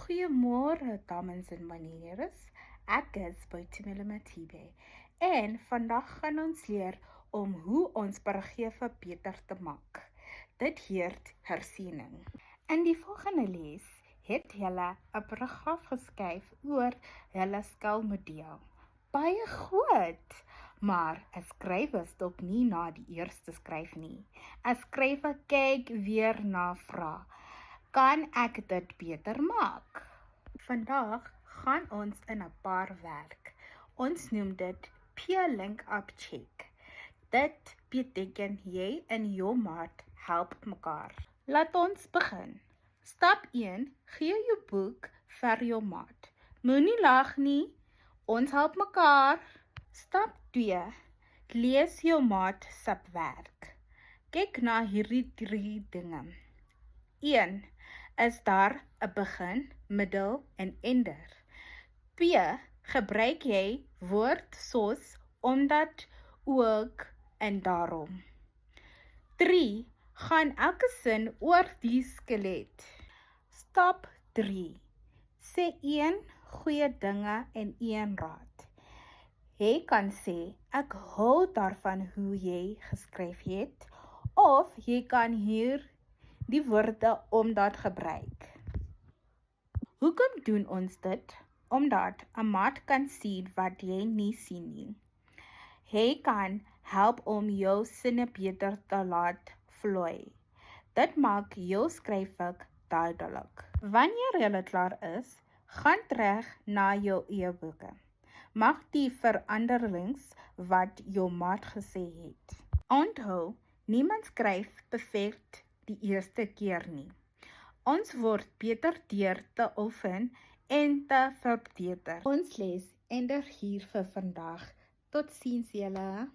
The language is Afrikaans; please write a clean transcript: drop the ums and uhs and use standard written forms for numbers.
Goeiemôre dames en meneers, ek is Boitumelo Matibe en vandag gaan ons leer om hoe ons paragrafe beter te maak. Dit heet hersiening. In die volgende les het julle 'n paragraaf geskryf oor julle skelmodel. Baie goed, maar 'n skrywer stop nie na die eerste skryf nie. 'n Skrywer kyk weer na vrae. Kan ek dit beter maak? Vandag gaan ons in 'n paar werk. Ons noem dit peer link up check. Dit beteken jy en jou maat help mekaar. Laat ons begin. Stap 1, gee jou boek vir jou maat. Moenie lag nie, ons help mekaar. Stap 2, lees jou maat se werk. Kyk na hierdie 3 dinge. 1. Is daar 'n begin, middel en einde? 2. Gebruik jy woord soos omdat, ook en daarom? 3. Gaan elke sin oor die skelet. Stap 3. Sê 1 goeie dinge en 1 raad. Jy kan sê, ek hou daarvan hoe jy geskryf het, of jy kan hier die woorde omdat gebruik. Hoekom doen ons dit? Omdat 'n maat kan sien wat jy nie sien nie. Hy kan help om jou sinne beter te laat vloei. Dit maak jou skryfwerk duidelik. Wanneer jy klaar is, gaan terug na jou e-boeke. Maak die veranderings wat jou maat gesê het. Onthou, niemand skryf perfek die eerste keer nie. Ons word beter deur te oefen en te verbeter. Ons les eindig hier vir vandag. Totsiens julle.